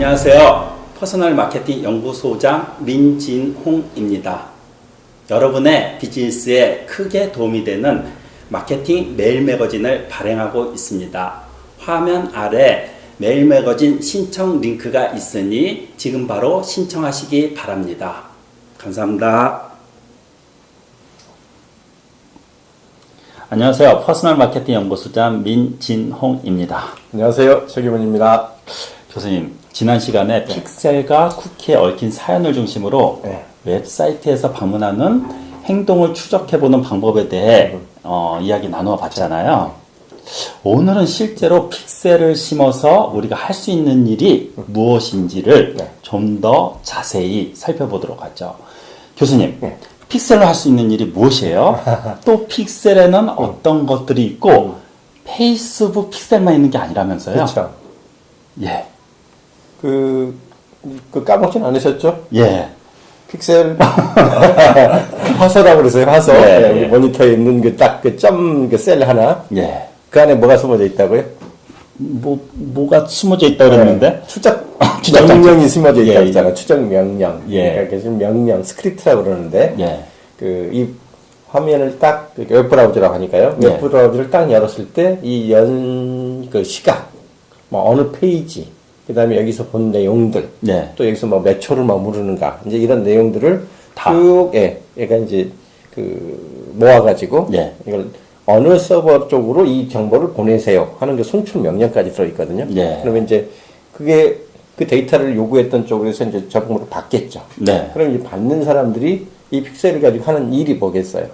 안녕하세요. 퍼스널 마케팅 연구소장 민진홍입니다. 여러분의 비즈니스에 크게 도움이 되는 마케팅 메일 매거진을 발행하고 있습니다. 화면 아래 메일 매거진 신청 링크가 있으니 지금 바로 신청하시기 바랍니다. 감사합니다. 안녕하세요. 퍼스널 마케팅 연구소장 민진홍입니다. 안녕하세요. 최규문입니다. 교수님, 지난 시간에 픽셀과 쿠키에 얽힌 사연을 중심으로 웹사이트에서 방문하는 행동을 추적해보는 방법에 대해 이야기 나누어 봤잖아요. 오늘은 실제로 픽셀을 심어서 우리가 할 수 있는 일이 무엇인지를 좀 더 자세히 살펴보도록 하죠. 교수님, 픽셀로 할 수 있는 일이 무엇이에요? 또 픽셀에는 어떤 것들이 있고 페이스북 픽셀만 있는 게 아니라면서요? 그렇죠. 예. 그 까먹진 않으셨죠? 예. 픽셀 화소라고 그러세요. 화소. 예, 우리 예. 모니터에 있는 그 셀 하나. 예. 그 안에 뭐가 숨어져 있다고요? 뭐가 숨어져 있다고 그랬는데? 추적 추적 명령이 숨어져 있다고 예, 했잖아. 추적 명령. 예. 그러니까 지금 명령 스크립트라고 그러는데 예. 이 화면을 딱 웹브라우저라고 하니까요. 예. 웹브라우저를 딱 열었을 때 이 시각, 뭐 어느 페이지, 그 다음에 여기서 본 내용들, 예. 또 여기서 뭐 몇 초를 머무르는가, 이제 이런 내용들을 다. 쭉, 얘가 이제 모아가지고 예. 이걸 어느 서버 쪽으로 이 정보를 보내세요 하는 게 송출 명령까지 들어있거든요. 예. 그러면 이제 그게 그 데이터를 요구했던 쪽에서 이제 적응으로 받겠죠. 네. 그럼 이제 받는 사람들이 이 픽셀을 가지고 하는 일이 뭐겠어요?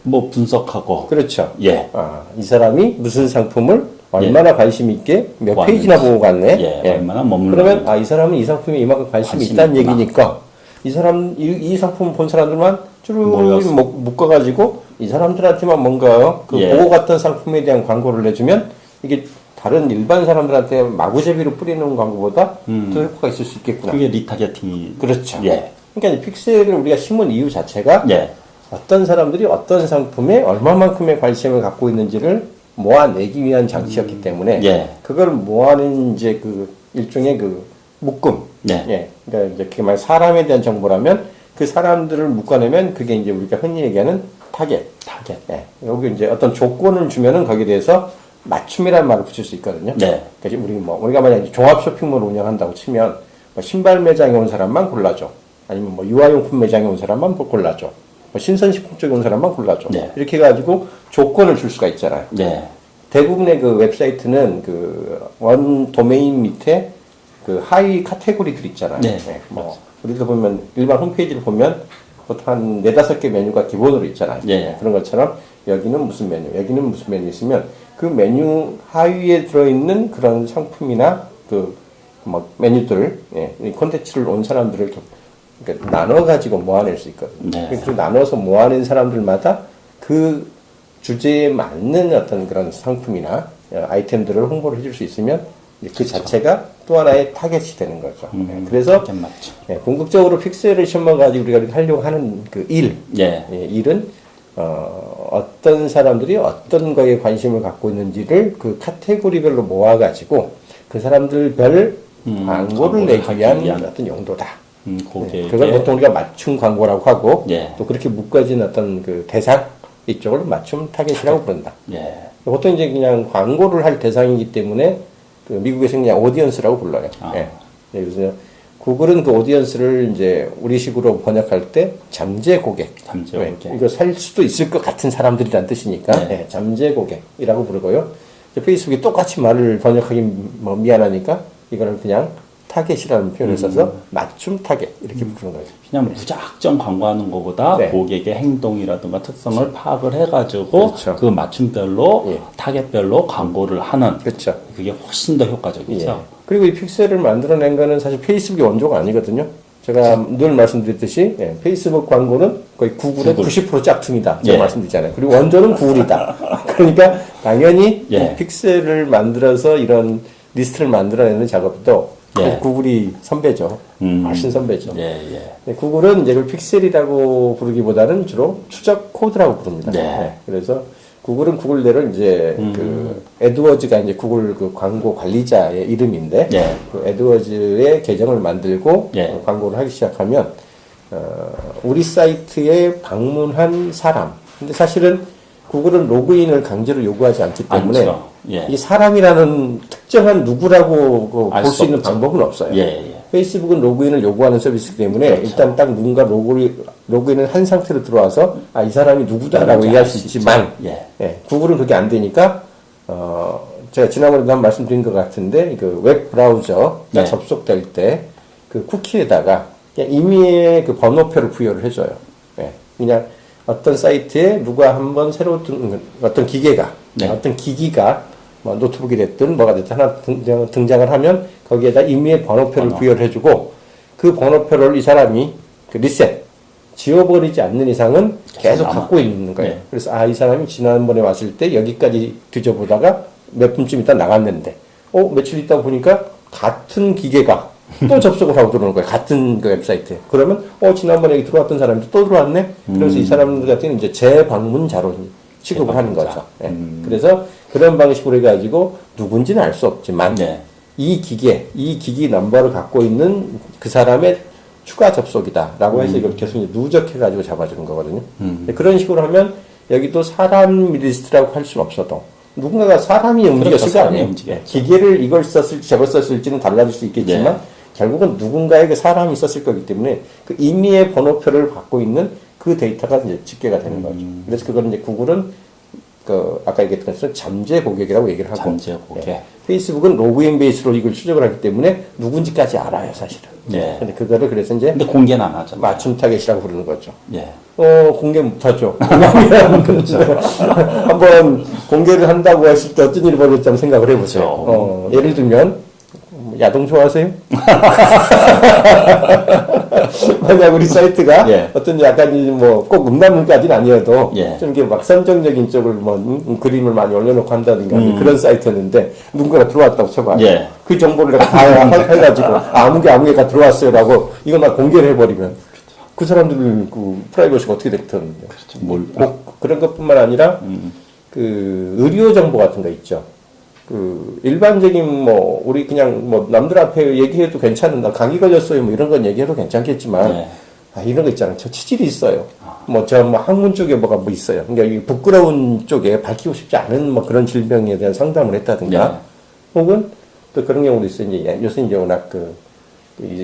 뭐 분석하고. 그렇죠. 예. 이 사람이 무슨 상품을 얼마나 관심 있게 몇 왔는지. 페이지나 보고 갔네. 예. 얼마나 머물렀는지. 그러면 이 사람은 이 상품에 이만큼 관심이 관심이 있다는 있구나. 얘기니까 이 상품 본 사람들만 쭉 모여서. 묶어가지고 이 사람들한테만 뭔가 예. 보고 갔던 상품에 대한 광고를 내주면 이게 다른 일반 사람들한테 마구제비로 뿌리는 광고보다 더 효과가 있을 수 있겠구나. 그게 리타겟팅이. 그렇죠. 예. 그러니까 이 픽셀을 우리가 심은 이유 자체가 예. 어떤 사람들이 어떤 상품에 얼마만큼의 관심을 갖고 있는지를 모아내기 위한 장치였기 때문에 예. 그걸 모아낸 이제 일종의 묶음. 네. 예. 그러니까 이제 그게 만약 사람에 대한 정보라면 그 사람들을 묶어내면 그게 이제 우리가 흔히 얘기하는 타겟. 예. 여기 이제 어떤 조건을 주면은 거기에 대해서 맞춤이라는 말을 붙일 수 있거든요. 네. 그러니까 우리가 만약 종합 쇼핑몰을 운영한다고 치면 뭐 신발 매장에 온 사람만 골라줘. 아니면 뭐 유아용품 매장에 온 사람만 골라줘. 뭐 신선식품 쪽에 온 사람만 골라줘. 네. 이렇게 해가지고 조건을 줄 수가 있잖아요. 네. 대부분의 웹사이트는 원 도메인 밑에 하위 카테고리들 있잖아요. 네. 뭐 우리도 보면 일반 홈페이지를 보면 보통 한 4-5개 메뉴가 기본으로 있잖아요. 예. 그런 것처럼 여기는 무슨 메뉴, 여기는 무슨 메뉴 있으면 그 메뉴 하위에 들어있는 그런 상품이나 메뉴들, 이 콘텐츠를 온 사람들을 그러니까 나눠가지고 모아낼 수 있거든요. 네. 그 나눠서 모아낸 사람들마다 그 주제에 맞는 어떤 그런 상품이나 아이템들을 홍보를 해줄 수 있으면 그 자체가 또 하나의 타겟이 되는 거죠. 그래서 타겟 맞죠. 궁극적으로 픽셀을 심어가지고 우리가 하려고 하는 예. 일은 어떤 사람들이 어떤 거에 관심을 갖고 있는지를 그 카테고리별로 모아가지고 그 사람들별 광고를 내기 위한 어떤 용도다. 그걸 보통 우리가 맞춤 광고라고 하고 예. 또 그렇게 묶어진 어떤 대상 이쪽을 맞춤 타겟이라고 부른다. 예. 보통 이제 그냥 광고를 할 대상이기 때문에 미국에서 그냥 오디언스라고 불러요. 그래서 구글은 그 오디언스를 이제 우리식으로 번역할 때 잠재 고객. 이거 살 수도 있을 것 같은 사람들이란 뜻이니까 네. 잠재 고객이라고 부르고요. 페이스북이 똑같이 말을 번역하기 미안하니까 이거는 그냥 타겟이라는 표현을 써서 맞춤 타겟 이렇게 부르는 거죠. 그냥 무작정 광고하는 것보다 네. 고객의 행동이라든가 특성을 파악을 해가지고 그렇죠. 그 맞춤별로 예. 타겟별로 광고를 하는 그렇죠. 그게 훨씬 더 효과적이죠. 예. 그리고 이 픽셀을 만들어낸 거는 사실 페이스북의 원조가 아니거든요. 제가 늘 말씀드렸듯이 페이스북 광고는 거의 구글의 90% 짝퉁이다. 제가 말씀드리잖아요. 그리고 원조는 구글이다. 그러니까 당연히 이 픽셀을 만들어서 이런 리스트를 만들어내는 작업도 구글이 선배죠. 훨씬 선배죠. 구글은 이제 픽셀이라고 부르기보다는 주로 추적 코드라고 부릅니다. 그래서 구글은 구글대로 이제 그 에드워즈가 이제 구글 그 광고 관리자의 이름인데 예. 그 에드워즈의 계정을 만들고 예. 광고를 하기 시작하면 우리 사이트에 방문한 사람. 근데 사실은 구글은 로그인을 강제로 요구하지 않기 때문에 않죠. 예. 이 사람이라는 특정한 누구라고 알 볼 수 수 있는 없죠. 방법은 없어요. 예, 예. 페이스북은 로그인을 요구하는 서비스이기 때문에 그렇죠. 일단 딱 누군가 로그인을 한 상태로 들어와서 이 사람이 누구다라고 얘기할 수 있지만 예. 구글은 그게 안 되니까 제가 지난번에도 한 말씀드린 것 같은데 그 웹 브라우저가 네. 접속될 때 그 쿠키에다가 그냥 임의의 그 번호표를 부여를 해줘요. 예. 그냥 어떤 사이트에 누가 한번 새로 어떤 기계가 네. 어떤 기기가 뭐 노트북이 됐든 뭐가 됐든 하나 등장을 하면 거기에다 임의의 번호표를 부여를 해주고 그 번호표를 이 사람이 그 리셋 지워버리지 않는 이상은 계속 갖고 있는 거예요. 네. 그래서 이 사람이 지난번에 왔을 때 여기까지 뒤져보다가 몇 분쯤 있다 나갔는데 며칠 있다 보니까 같은 기계가 또 접속을 하고 들어오는 거예요. 같은 그 웹사이트에. 그러면 지난번에 여기 들어왔던 사람이 또 들어왔네. 그래서 이 사람들 같은 경우는 이제 재방문자로 취급을 하는 거죠. 예. 그래서 그런 방식으로 해가지고 누군지는 알 수 없지만 네. 이 기기 넘버를 갖고 있는 그 사람의 추가 접속이다라고 해서 이걸 계속 이제 누적해가지고 잡아주는 거거든요. 그런 식으로 하면 여기도 사람 리스트라고 할 수는 없어도 누군가가 사람이 움직였을 거 아니에요. 기계를 이걸 썼을지 저걸 썼을지는 달라질 수 있겠지만 네. 결국은 누군가의 그 사람이 썼을 거기 때문에 그 임의의 번호표를 갖고 있는 그 데이터가 이제 집계가 되는 거죠. 그래서 그거는 이제 구글은 그 아까 얘기했던 것처럼 잠재 고객이라고 얘기를 하고 잠재 고객. 페이스북은 로그인 베이스로 이걸 추적을 하기 때문에 누군지까지 알아요, 사실은. 예. 근데 그거를 그래서 이제 근데 공개는 안 하죠. 맞춤 타겟이라고 부르는 거죠. 예. 공개 못하죠. 그렇죠. 한번 공개를 한다고 했을 때 어떤 일이 벌어질지 한번 생각을 해보세요. 예를 들면 야동 좋아하세요? 만약 우리 사이트가 예. 어떤 약간 꼭 음란물까지는 아니어도 예. 좀 이렇게 막 선정적인 쪽을 그림을 많이 올려놓고 한다든가 그런 사이트였는데 누군가가 들어왔다고 쳐봐요. 예. 그 정보를 내가 다 해가지고 아무개가 들어왔어요라고 이걸 막 공개를 해버리면 그 사람들 그 프라이버시가 어떻게 됐든 그런 것뿐만 아니라 그 의료 정보 같은 거 있죠. 그 일반적인 우리 그냥 남들 앞에 얘기해도 괜찮은 나 감기 걸렸어요 이런 건 얘기해도 괜찮겠지만 네. 이런 거 있잖아요. 저 치질이 있어요. 항문 쪽에 뭐가 있어요. 그러니까 이 부끄러운 쪽에 밝히고 싶지 않은 그런 질병에 대한 상담을 했다든가 혹은 또 그런 경우도 있어요. 요새 이제 워낙 이제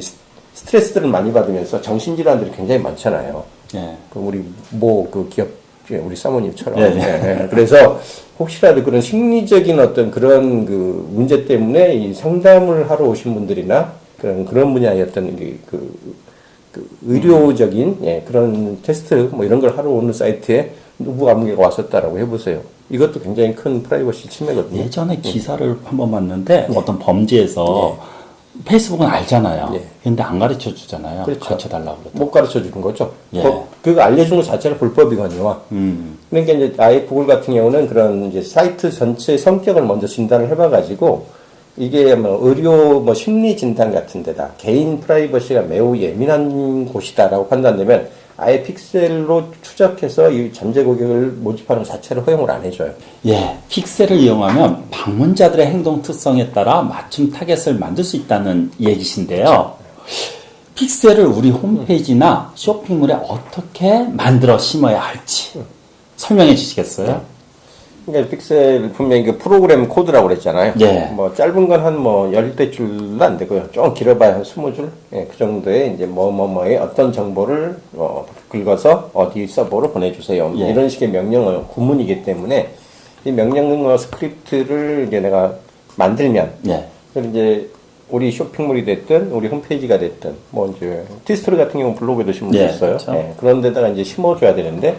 스트레스들을 많이 받으면서 정신질환들이 굉장히 많잖아요. 예. 우리 그 기업 우리 사모님처럼. 네. 그래서 혹시라도 그런 심리적인 어떤 그런 그 문제 때문에 이 상담을 하러 오신 분들이나 그런 분야의 어떤 그 의료적인 그런 테스트 이런 걸 하러 오는 사이트에 누구 아무개가 왔었다라고 해보세요. 이것도 굉장히 큰 프라이버시 침해거든요. 예전에 기사를 한번 봤는데 어떤 범죄에서 페이스북은 알잖아요. 근데 안 가르쳐 주잖아요. 그렇죠. 가르쳐 달라고 그러더라고요. 못 가르쳐 주는 거죠. 예. 그거 알려준 것 자체가 불법이거든요. 그러니까 이제 아예 구글 같은 경우는 그런 이제 사이트 전체의 성격을 먼저 진단을 해봐가지고 이게 의료 심리 진단 같은 데다 개인 프라이버시가 매우 예민한 곳이다라고 판단되면 아예 픽셀로 추적해서 이 잠재 고객을 모집하는 것 자체를 허용을 안 해줘요. 예, 픽셀을 이용하면 방문자들의 행동 특성에 따라 맞춤 타겟을 만들 수 있다는 얘기신데요. 픽셀을 우리 홈페이지나 쇼핑몰에 어떻게 만들어 심어야 할지 설명해 주시겠어요? 그러니까 픽셀 분명히 그 프로그램 코드라고 그랬잖아요. 예. 짧은 건 한 10대줄도 안 되고요. 좀 길어봐야 한 20줄. 그 정도의 이제 뭐의 어떤 정보를 긁어서 어디 서버로 보내주세요. 예. 이런 식의 명령 구문이기 때문에 이 명령 스크립트를 이제 내가 만들면 그럼 이제 우리 쇼핑몰이 됐든 우리 홈페이지가 됐든 이제 티스토리 같은 경우는 블로그에도 심을 수 있어요. 그렇죠. 그런 데다가 이제 심어줘야 되는데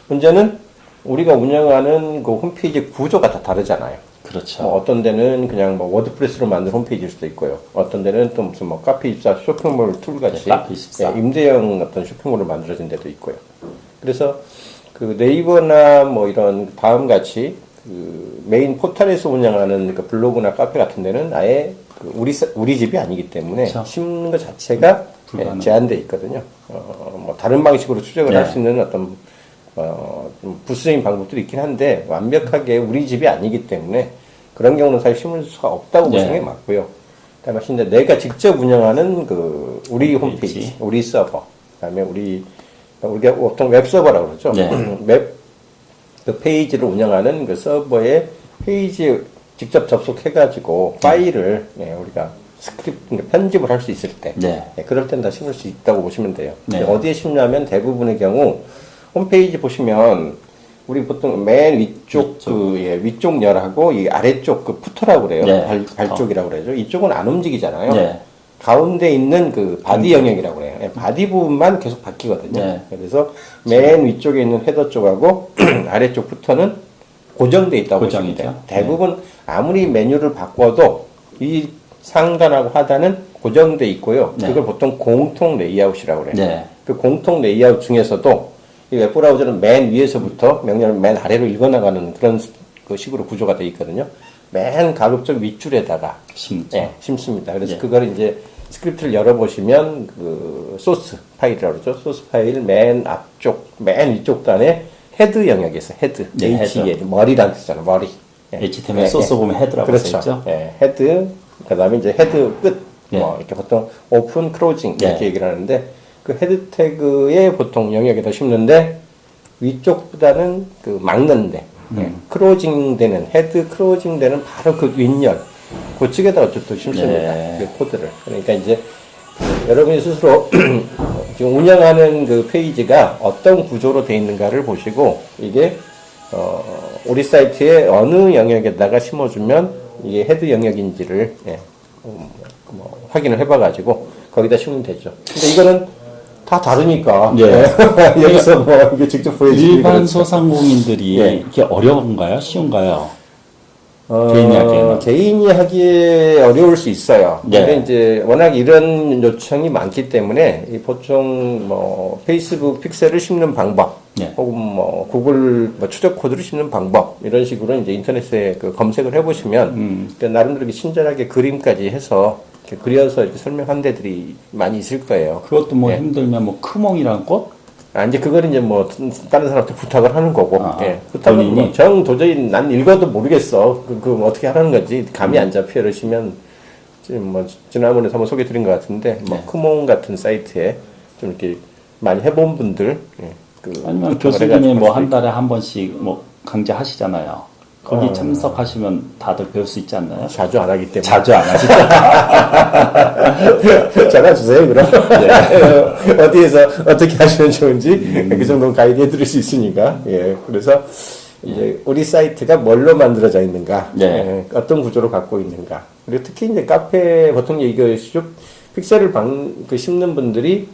문제는 우리가 운영하는 그 홈페이지 구조가 다 다르잖아요. 그렇죠. 어떤 데는 그냥 워드프레스로 만든 홈페이지일 수도 있고요. 어떤 데는 또 무슨 카페24 쇼핑몰 툴 같이 카페24. 임대형 어떤 쇼핑몰을 만들어진 데도 있고요. 그래서 그 네이버나 이런 다음 같이 그 메인 포털에서 운영하는 그 블로그나 카페 같은 데는 아예 우리 집이 아니기 때문에 그렇죠. 심는 것 자체가 제한돼 있거든요. 다른 방식으로 추적을 할 수 있는 어떤 좀 부수적인 방법들이 있긴 한데 완벽하게 우리 집이 아니기 때문에 그런 경우는 사실 심을 수가 없다고 보시는 게 맞고요. 그다음에 이제 내가 직접 운영하는 그 우리 홈페이지, 우리 서버, 그다음에 우리가 보통 웹 서버라고 그러죠. 그 페이지를 운영하는 그 서버에 페이지에 직접 접속해가지고 파일을 우리가 스크립트 편집을 할 수 있을 때, 그럴 땐 다 심을 수 있다고 보시면 돼요. 어디에 심냐면 대부분의 경우 홈페이지 보시면 우리 보통 맨 위쪽 위쪽 열하고 이 아래쪽 그 푸터라고 그래요. 발 쪽이라고 그러죠. 이쪽은 안 움직이잖아요. 가운데 있는 그 바디 영역이라고 그래요. 바디 부분만 계속 바뀌거든요. 그래서 맨 위쪽에 있는 헤더 쪽하고 아래쪽 푸터는 고정돼 있다고 보시면 돼요. 대부분 아무리 메뉴를 바꿔도 이 상단하고 하단은 고정돼 있고요. 그걸 보통 공통 레이아웃이라고 그래요. 그 공통 레이아웃 중에서도 이 웹브라우저는 맨 위에서부터 명령을 맨 아래로 읽어나가는 그런 그 식으로 구조가 되어 있거든요. 맨 가급적 윗줄에다가 심습니다. 그래서 그걸 이제 스크립트를 열어보시면 그 소스 파일이라고 그러죠. 소스 파일 맨 앞쪽, 맨 위쪽 단에 헤드 영역이 있어요. 헤드. H-E-D. 머리란 뜻이잖아요. 머리. HTML 소스 보면 헤드라고 그렇죠. 헤드. 그 다음에 이제 헤드 끝. 이렇게 보통 오픈, 크로징 이렇게 얘기를 하는데 그 헤드 태그에 보통 영역에다 심는데 위쪽보다는 그 막는데 크로징 되는 헤드 크로징 되는 바로 그 윗열 그쪽에다 어쨌든 심습니다. 그 코드를. 그러니까 이제 여러분이 스스로 지금 운영하는 그 페이지가 어떤 구조로 되어 있는가를 보시고 이게 우리 사이트의 어느 영역에다가 심어주면 이게 헤드 영역인지를 확인을 해봐가지고 거기다 심으면 되죠. 근데 이거는 다 다르니까 여기서 뭐 이게 직접 보여주기 일반 소상공인들이 이게 어려운가요? 쉬운가요? 개인이 하기에는 개인이 하기에 어려울 수 있어요. 근데 이제 워낙 이런 요청이 많기 때문에 보통 뭐 페이스북 픽셀을 심는 방법, 혹은 뭐 구글 뭐 추적 코드를 심는 방법 이런 식으로 이제 인터넷에 그 검색을 해보시면 나름대로 친절하게 그림까지 해서 이렇게 그려서 이렇게 설명한 데들이 많이 있을 거예요. 그것도 뭐 힘들면 뭐 크몽이라는 꽃? 이제 그건 이제 뭐 다른 사람한테 부탁을 하는 거고, 부탁은 뭐 도저히 난 읽어도 모르겠어. 그 어떻게 하라는 건지 감이 안 잡혀 이러시면 지금 뭐 지난번에 한번 소개드린 것 같은데 뭐 크몽 같은 사이트에 좀 이렇게 많이 해본 분들, 아니면 교수님이 뭐 한 달에 한 번씩 뭐 강좌하시잖아요. 거기 참석하시면 다들 배울 수 있지 않나요? 자주 안 하기 때문에. 자주 안 하시죠? 전화 주세요, 그럼. 어디에서 어떻게 하시면 좋은지 그 정도는 가이드 해드릴 수 있으니까. 그래서 이제 우리 사이트가 뭘로 만들어져 있는가, 어떤 구조를 갖고 있는가. 그리고 특히 이제 카페 보통 얘기하시죠. 픽셀을 심는 분들이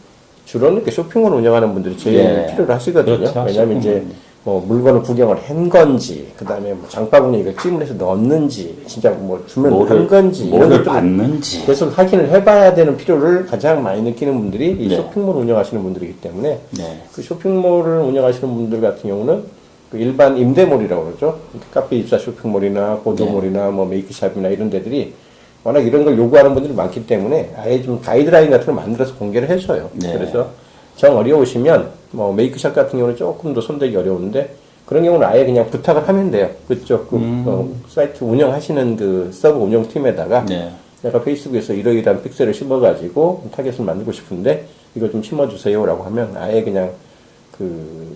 주로는 그 쇼핑몰 운영하는 분들이 제일 필요로 하시거든요. 그렇죠. 왜냐하면 이제 뭐 물건을 구경을 한 건지, 그 다음에 뭐 장바구니에 이거 찜을 해서 넣었는지, 진짜 뭐 주면 한 건지, 뭐를 받는지 계속 확인을 해봐야 되는 필요를 가장 많이 느끼는 분들이 이 쇼핑몰 운영하시는 분들이기 때문에 그 쇼핑몰을 운영하시는 분들 같은 경우는 그 일반 임대몰이라고 그러죠. 카페 입사 쇼핑몰이나 고도몰이나 뭐 메이크샵이나 이런 데들이 워낙 이런 걸 요구하는 분들이 많기 때문에 아예 좀 가이드라인 같은 걸 만들어서 공개를 해줘요. 그래서 정 어려우시면 뭐 메이크샵 같은 경우는 조금 더 손대기 어려운데 그런 경우는 아예 그냥 부탁을 하면 돼요. 그쪽 사이트 운영하시는 그 서버 운영팀에다가 내가 페이스북에서 이러이러한 픽셀을 심어가지고 타겟을 만들고 싶은데 이거 좀 심어주세요라고 하면 아예 그냥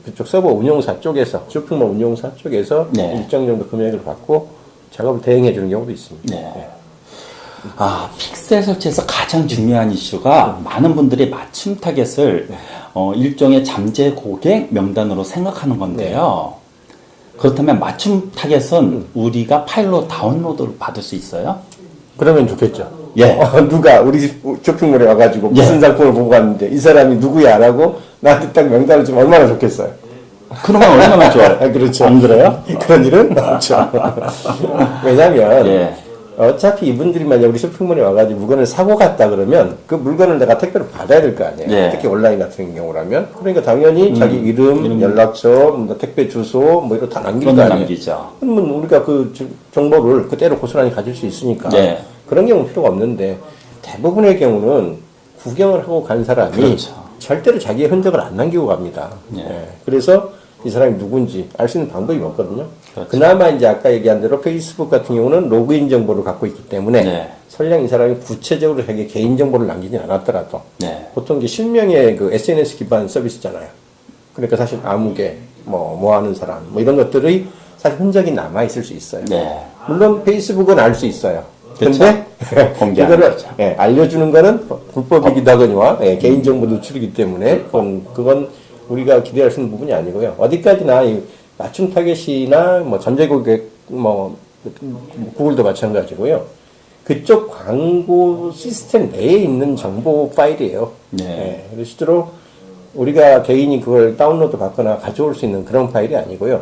그쪽 서버 운영사 쪽에서 쇼핑몰 운영사 쪽에서 일정 정도 금액을 받고 작업을 대행해 주는 경우도 있습니다. 픽셀 설치에서 가장 중요한 이슈가 많은 분들이 맞춤 타겟을 일종의 잠재 고객 명단으로 생각하는 건데요. 그렇다면 맞춤 타겟은 우리가 파일로 다운로드를 받을 수 있어요? 그러면 좋겠죠. 누가 우리 쇼핑몰에 와가지고 무슨 상품을 보고 갔는데 이 사람이 누구야 라고 나한테 딱 명단을 주면 얼마나 좋겠어요. 그러면 얼마나 좋아요. 그렇죠. 안 그래요? 그런 일은 없죠. 왜냐면 어차피 이분들이 만약 우리 쇼핑몰에 와가지고 물건을 사고 갔다 그러면 그 물건을 내가 택배로 받아야 될 거 아니에요. 특히 온라인 같은 경우라면. 그러니까 당연히 자기 이름, 연락처, 뭐 택배 주소, 뭐 이런 거 다 남길 거 아니에요. 그러면 우리가 그 정보를 그대로 고스란히 가질 수 있으니까 그런 경우는 필요가 없는데 대부분의 경우는 구경을 하고 간 사람이 절대로 자기의 흔적을 안 남기고 갑니다. 그래서 이 사람이 누군지 알 수 있는 방법이 없거든요. 그렇죠. 그나마 이제 아까 얘기한 대로 페이스북 같은 경우는 로그인 정보를 갖고 있기 때문에 네. 설령 이 사람이 구체적으로 자기 개인 정보를 남기진 않았더라도 네. 보통 이제 실명의 그 SNS 기반 서비스잖아요. 그러니까 사실 아무개 뭐 하는 사람 뭐 이런 것들의 사실 흔적이 남아 있을 수 있어요. 네. 물론 페이스북은 알 수 있어요. 그쵸. 근데 공개하는 그거를 거죠. 알려주는 거는 불법이기도 하거니와 개인정보 노출이기 때문에 그건 우리가 기대할 수 있는 부분이 아니고요. 어디까지나 이 맞춤 타겟이나 뭐 전제 고객 뭐 구글도 마찬가지고요. 그쪽 광고 시스템 내에 있는 정보 파일이에요. 네. 그래서 실제로 우리가 개인이 그걸 다운로드 받거나 가져올 수 있는 그런 파일이 아니고요.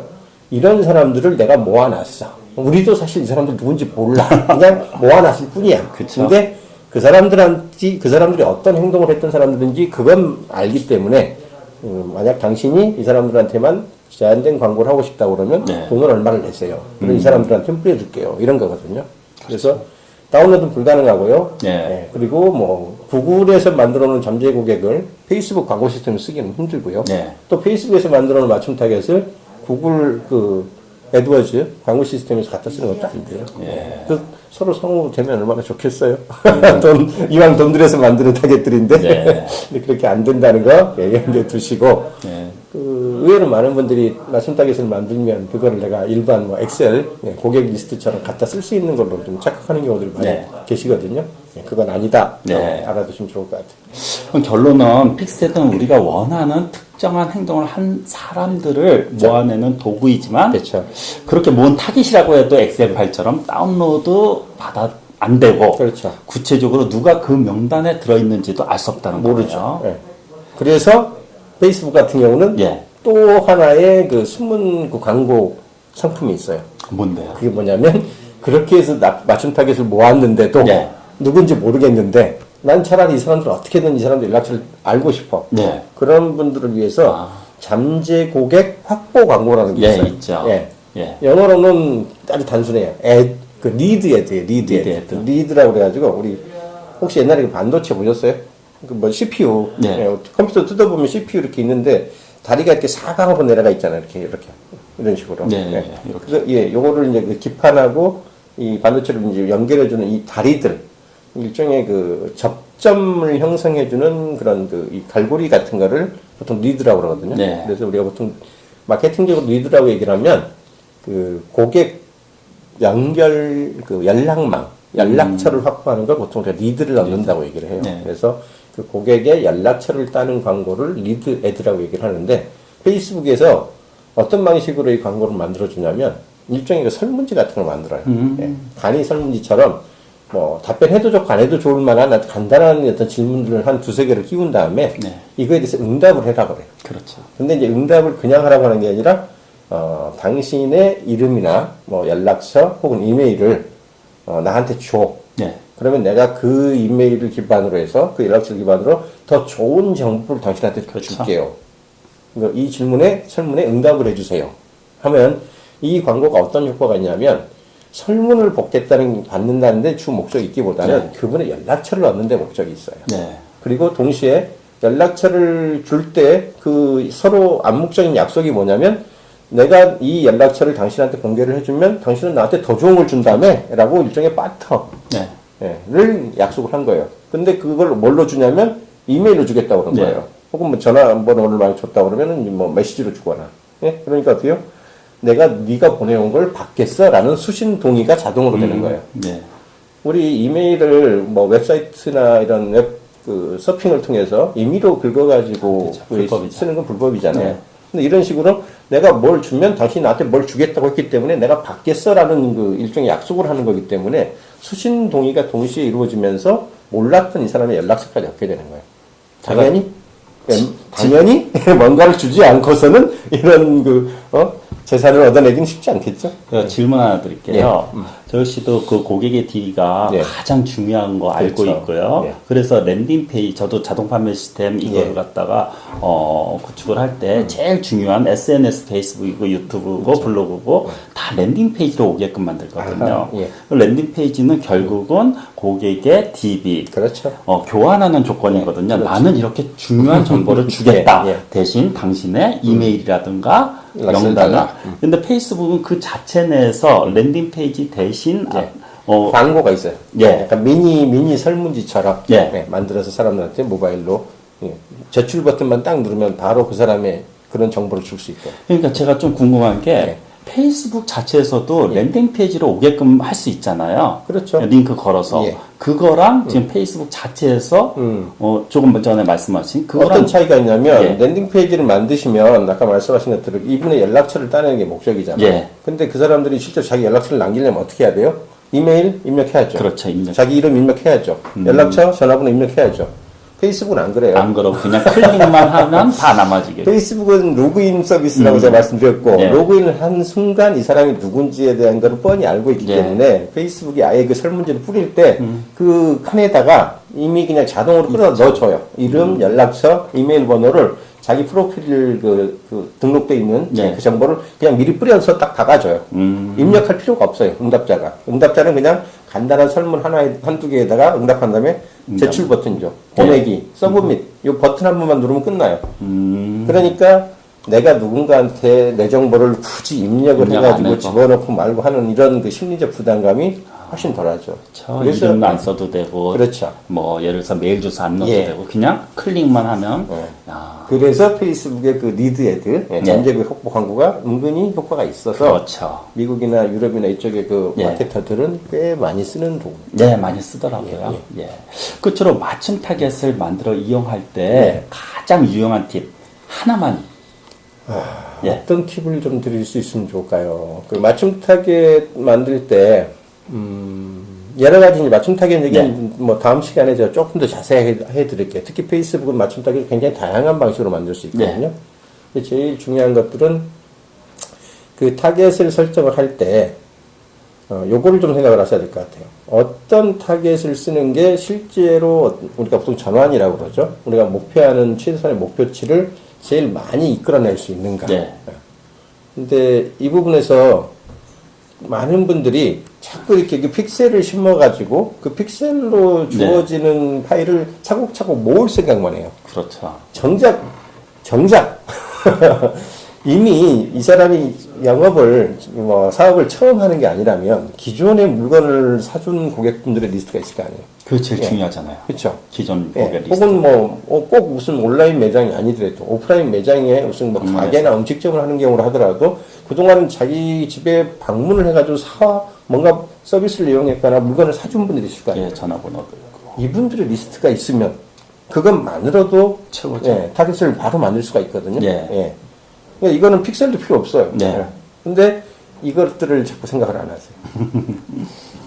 이런 사람들을 내가 모아놨어. 우리도 사실 이 사람들 누군지 몰라. 그냥 모아놨을 뿐이야. 그쵸. 근데 그 사람들이 어떤 행동을 했던 사람들인지 그건 알기 때문에 만약 당신이 이 사람들한테만 제한된 광고를 하고 싶다고 그러면 네. 돈을 얼마를 내세요. 그럼 이 사람들한테 뿌려줄게요. 이런 거거든요. 그래서 다운로드 불가능하고요. 네. 그리고 뭐 구글에서 만들어놓은 잠재 고객을 페이스북 광고 시스템을 쓰기는 힘들고요. 네. 또 페이스북에서 만들어놓은 맞춤 타겟을 구글 애드워즈 광고 시스템에서 갖다 쓰는 것도 안 돼요. 예. 그 서로 성우되면 얼마나 좋겠어요. 이왕 돈 들여서 만드는 타겟들인데 네. 근데 그렇게 안 된다는 거 염두에 두시고 네. 의외로 많은 분들이 맞춤 타겟을 만들면 그거를 내가 일반 뭐 엑셀 고객 리스트처럼 갖다 쓸 수 있는 걸로 좀 착각하는 경우들이 많이 네. 계시거든요. 그건 아니다. 네. 알아두시면 좋을 것 같아요. 그럼 결론은 픽셋은 우리가 원하는 특정한 행동을 한 사람들을 모아내는 도구이지만 그렇죠. 그렇게 모은 타깃이라고 해도 엑셀 파일처럼 다운로드 받아 안 되고 그렇죠. 구체적으로 누가 그 명단에 들어있는지도 알 수 없다는 모르죠. 거예요. 예. 그래서 페이스북 같은 경우는 예. 또 하나의 그 숨은 그 광고 상품이 있어요. 뭔데요? 그게 뭐냐면 그렇게 해서 맞춤 타겟을 모았는데도 네. 누군지 모르겠는데 난 차라리 이 사람들 어떻게든 이 사람들 연락처를 알고 싶어. 네. 그런 분들을 위해서 잠재 고객 확보 광고라는 게 예, 있어요. 있죠. 예. 예. 영어로는 아주 단순해요. 리드 애드예요. 리드 애드. 리드라고 그래가지고 우리 혹시 옛날에 그 반도체 보셨어요? 그 뭐 CPU 네. 컴퓨터 뜯어보면 CPU 이렇게 있는데 다리가 이렇게 사방으로 내려가 있잖아요. 이렇게 이런 식으로. 네, 이렇게. 그래서 요거를 이제 그 기판하고 이 반도체를 이제 연결해주는 이 다리들 일종의 그 접점을 형성해주는 그런 그 이 갈고리 같은 거를 보통 리드라고 그러거든요. 네. 그래서 우리가 보통 마케팅적으로 리드라고 얘기를 하면 그 고객 연결 그 연락처를 확보하는 걸 보통 우리가 리드를 넣는다고 얘기를 해요. 네. 그래서 그 고객의 연락처를 따는 광고를 리드 애드라고 얘기를 하는데 페이스북에서 어떤 방식으로 이 광고를 만들어주냐면 일종의 그 설문지 같은 걸 만들어요. 예. 간이 설문지처럼 뭐 답변해도 좋고 안 해도 좋을 만한 아주 간단한 어떤 질문들을 한 두세 개를 끼운 다음에 네. 이거에 대해서 응답을 해라 그래요. 그렇죠. 근데 이제 응답을 그냥 하라고 하는 게 아니라 당신의 이름이나 뭐 연락처 혹은 이메일을 나한테 줘. 네. 그러면 내가 그 이메일을 기반으로 해서 그 연락처를 기반으로 더 좋은 정보를 당신한테 그렇죠. 줄게요. 그러니까 이 설문에 응답을 해주세요. 하면 이 광고가 어떤 효과가 있냐면 설문을 받는다는데 주 목적이 있기보다는 그분의 연락처를 얻는 데 목적이 있어요. 네. 그리고 동시에 연락처를 줄 때 그 서로 암묵적인 약속이 뭐냐면 내가 이 연락처를 당신한테 공개를 해주면 당신은 나한테 더 좋은 걸 준다며 라고 일종의 바터를 약속을 한 거예요. 근데 그걸 뭘로 주냐면 이메일로 주겠다고 그런 거예요. 혹은 뭐 전화번호를 많이 줬다고 그러면은 뭐 메시지로 주거나. 예? 그러니까 어때요? 내가 네가 보내온 걸 받겠어? 라는 수신 동의가 자동으로 되는 거예요. 네. 우리 이메일을 뭐 웹사이트나 이런 그 서핑을 통해서 임의로 긁어가지고 쓰는 건 불법이잖아요. 네. 근데 이런 식으로 내가 뭘 주면 당신이 나한테 뭘 주겠다고 했기 때문에 내가 받겠어라는 그 일종의 약속을 하는 거기 때문에 수신 동의가 동시에 이루어지면서 몰랐던 이 사람의 연락처까지 얻게 되는 거예요. 당연히 뭔가를 주지 않고서는 이런 재산을 얻어내기는 쉽지 않겠죠. 제가 질문 하나 드릴게요. 저 씨도 그 고객의 딜이가 가장 중요한 거 알고 그렇죠. 있고요. 그래서 랜딩 페이지, 저도 자동 판매 시스템 이걸 갖다가 구축을 할 때 제일 중요한 SNS, 페이스북이고 유튜브고 블로그고 다 랜딩 페이지로 오게끔 만들거든요. 그 랜딩 페이지는 결국은 고객의 DB, 그렇죠. 교환하는 조건이거든요. 나는 이렇게 중요한 정보를 주겠다. 대신 당신의 이메일이라든가 명단을. 근데 페이스북은 그 자체 내에서 랜딩 페이지 대신 광고가 있어요. 예. 약간 미니 설문지처럼 예. 만들어서 사람들한테 모바일로 제출 버튼만 딱 누르면 바로 그 사람의 그런 정보를 줄 수 있고. 그러니까 제가 좀 궁금한 게 예. 페이스북 자체에서도 랜딩 페이지로 오게끔 할 수 있잖아요. 그렇죠. 링크 걸어서 예. 그거랑 지금 페이스북 자체에서 조금 전에 말씀하신 그거랑 어떤 차이가 있냐면 예. 랜딩 페이지를 만드시면 아까 말씀하신 것처럼 이분의 연락처를 따내는 게 목적이잖아요. 예. 근데 그 사람들이 실제로 자기 연락처를 남기려면 어떻게 해야 돼요? 이메일 입력해야죠. 그렇죠. 입력. 자기 이름 입력해야죠. 연락처, 전화번호 입력해야죠. 페이스북은 안 그래요. 안 그러고 그냥 클릭만 하면 다 남아지게. 페이스북은 로그인 서비스라고 제가 말씀드렸고 예. 로그인을 한 순간 이 사람이 누군지에 대한 걸 뻔히 알고 있기 예. 때문에 페이스북이 아예 그 설문지를 뿌릴 때 그 칸에다가 이미 그냥 자동으로 끌어 넣어줘요. 이름, 연락처, 이메일 번호를 자기 프로필 등록돼 있는 예. 그 정보를 그냥 미리 뿌려서 딱 박아줘요. 입력할 필요가 없어요. 응답자가. 응답자는 그냥 간단한 설문 한두 개에다가 응답한 다음에 제출 버튼이죠. 보내기, 서브밋. 이 버튼 한 번만 누르면 끝나요. 그러니까 내가 누군가한테 내 정보를 굳이 입력을 입력 안 해가지고 해도. 집어넣고 말고 하는 이런 그 심리적 부담감이 훨씬 덜하죠. 그래서 이름도 안 써도 되고, 그렇죠. 뭐 예를 들어서 메일 주소 안 넣어도 예. 되고 그냥 클릭만 하면 야, 그래서 페이스북의 그 리드 애드, 전제국 확보 광고가 은근히 효과가 있어서 그렇죠. 미국이나 유럽이나 이쪽의 그 예. 마케터들은 꽤 많이 쓰는 도구. 네, 많이 쓰더라고요. 예. 끝으로 맞춤 타겟을 만들어 이용할 때 가장 유용한 팁 하나만. 예. 어떤 팁을 좀 드릴 수 있으면 좋을까요? 그 맞춤 타겟 만들 때 여러 가지 이제 맞춤 타겟 얘기는 뭐 다음 시간에 제가 조금 더 자세히 해드릴게요. 특히 페이스북은 맞춤 타겟을 굉장히 다양한 방식으로 만들 수 있거든요. 근데 제일 중요한 것들은 그 타겟을 설정을 할 때 요거를 좀 생각을 하셔야 될 것 같아요. 어떤 타겟을 쓰는 게 실제로 우리가 보통 전환이라고 그러죠. 우리가 목표하는 최소한의 목표치를 제일 많이 이끌어낼 수 있는가. 네. 근데 이 부분에서 많은 분들이 자꾸 이렇게 그 픽셀을 심어가지고 그 픽셀로 주어지는 파일을 차곡차곡 모을 생각만 해요. 그렇죠. 정작 이미 이 사람이 영업을 사업을 처음 하는 게 아니라면 기존의 물건을 사준 고객분들의 리스트가 있을 거 아니에요. 그게 제일 중요하잖아요. 그렇죠. 기존 고객 리스트. 혹은 꼭 무슨 온라인 매장이 아니더라도 오프라인 매장에 무슨 가게나 음식점을 하는 경우를 하더라도 그동안 자기 집에 방문을 해가지고 뭔가 서비스를 이용했거나 물건을 사준 분들이 있을 거 아니에요. 예, 전화번호도 있고. 이분들의 리스트가 있으면 그것만으로도 최고죠. 타겟을 바로 만들 수가 있거든요. 예. 그러니까 이거는 픽셀도 필요 없어요. 네. 근데 이것들을 자꾸 생각을 안 하세요.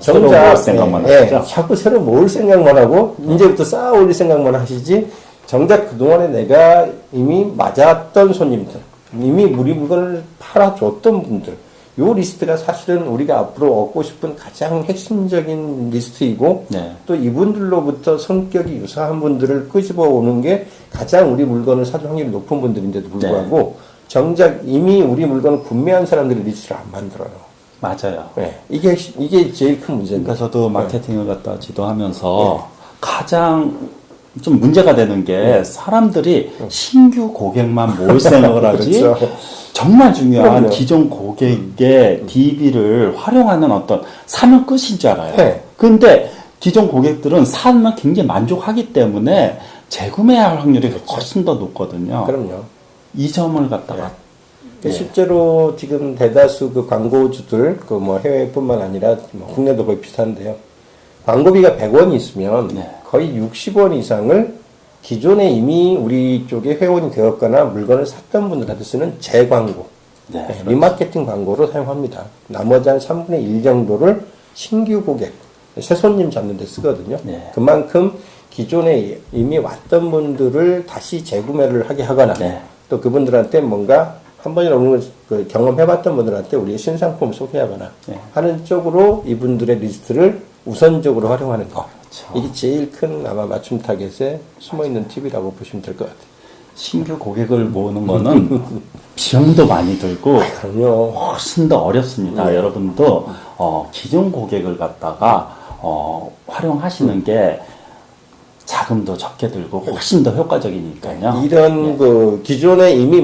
새로 모을 생각만 하시죠? 자꾸 새로 모을 생각만 하고 이제부터 쌓아 올릴 생각만 하시지 정작 그동안에 내가 이미 맞았던 손님들, 이미 우리 물건을 팔아줬던 분들, 요 리스트가 사실은 우리가 앞으로 얻고 싶은 가장 핵심적인 리스트이고 또 이분들로부터 성격이 유사한 분들을 끄집어 오는 게 가장 우리 물건을 사줄 확률이 높은 분들인데도 불구하고 정작 이미 우리 물건을 구매한 사람들의 리스트를 안 만들어요. 맞아요. 이게 제일 큰 문제입니다. 그러니까 저도 마케팅을 갖다 지도하면서 가장 좀 문제가 되는 게 사람들이 신규 고객만 모을 생각을 하지 그렇죠. 정말 중요한 그럼요. 기존 고객의 DB를 활용하는 어떤 사면 끝인 줄 알아요. 네. 근데 기존 고객들은 사면 굉장히 만족하기 때문에 재구매할 확률이 훨씬 더 높거든요. 그럼요. 이 점을 갖다가 실제로 지금 대다수 그 광고주들, 그 뭐 해외뿐만 아니라 뭐 국내도 거의 비슷한데요. 광고비가 100원이 있으면 거의 60원 이상을 기존에 이미 우리 쪽에 회원이 되었거나 물건을 샀던 분들한테 쓰는 재광고, 리마케팅 광고로 사용합니다. 나머지 한 3분의 1 정도를 신규 고객, 새 손님 잡는 데 쓰거든요. 그만큼 기존에 이미 왔던 분들을 다시 재구매를 하게 하거나 또 그분들한테 뭔가 한 번이라도 그 경험해봤던 분들한테 우리의 신상품을 소개하거나 하는 쪽으로 이분들의 리스트를 우선적으로 활용하는 거. 이게 제일 큰 아마 맞춤 타겟에 숨어있는 팁이라고 보시면 될 것 같아요. 신규 고객을 모으는 거는 비용도 많이 들고 그럼요. 훨씬 더 어렵습니다. 여러분도 기존 고객을 갖다가 활용하시는 게 자금도 적게 들고 훨씬 더 효과적이니까요. 이런 그 기존에 이미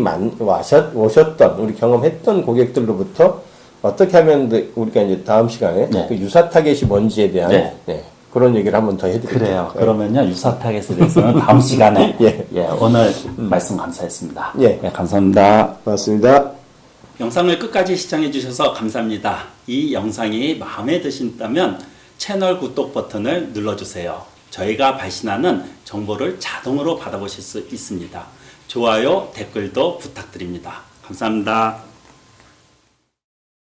오셨던 우리 경험했던 고객들로부터 어떻게 하면 우리가 이제 다음 시간에 네. 그 유사 타겟이 뭔지에 대한 네. 그런 얘기를 한번 더 해드릴게요. 그래요. 그러면요, 유사 타겟에 대해서는 다음 시간에 예. 오늘 말씀 감사했습니다. 예. 감사합니다. 맞습니다. 영상을 끝까지 시청해 주셔서 감사합니다. 이 영상이 마음에 드신다면 채널 구독 버튼을 눌러주세요. 저희가 발신하는 정보를 자동으로 받아보실 수 있습니다. 좋아요, 댓글도 부탁드립니다. 감사합니다.